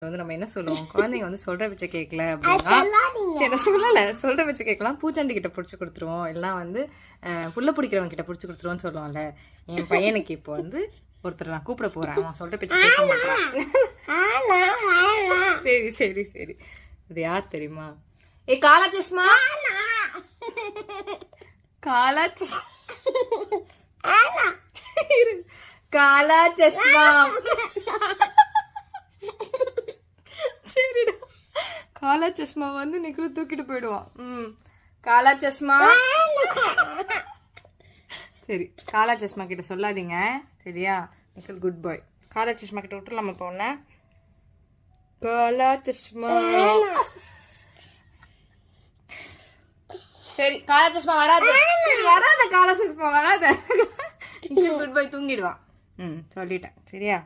வந்து நம்ம என்ன சொல்லுவோம், குழந்தைங்க வந்து சொல்ற பேச்சை கேட்கல அப்படின்னா, சரி சொல்லல, சொல்ற பேச்சை கேட்கலாம் பூச்சாண்டி கிட்ட பிடிச்சி கொடுத்துருவோம், எல்லாம் வந்து புள்ள பிடிக்கிறவங்க கிட்ட பிடிச்சி கொடுத்துருவோம்னு சொல்லுவோம்ல. என் பையனுக்கு இப்போ வந்து ஒருத்தர் நான் கூப்பிட போறேன், அவன் சொல்ற பேச்சை கேட்க மாட்டான். சரி சரி சரி, இது யார் தெரியுமா? ஏ காலா சஷ்மா, காலா காலா சஷ்மா, சரிடா. காலா சஷ்மா வந்து நிக்கல தூக்கிட்டு போயிடுவான். காலா சஷ்மா, சரி காலா சஷ்மா கிட்ட சொல்லாதீங்க சரியா? நிக்கல் குட் பாய். காலா சஷ்மா கிட்ட விட்டுலாமா போன? காலா சஷ்மா, சரி காலா சஷ்மா வராத, சரி வராத, காலா சஷ்மா வராத. நிக்கல் குட் பாய் தூங்கிடுவான். சொல்லிட்டேன் சரியா?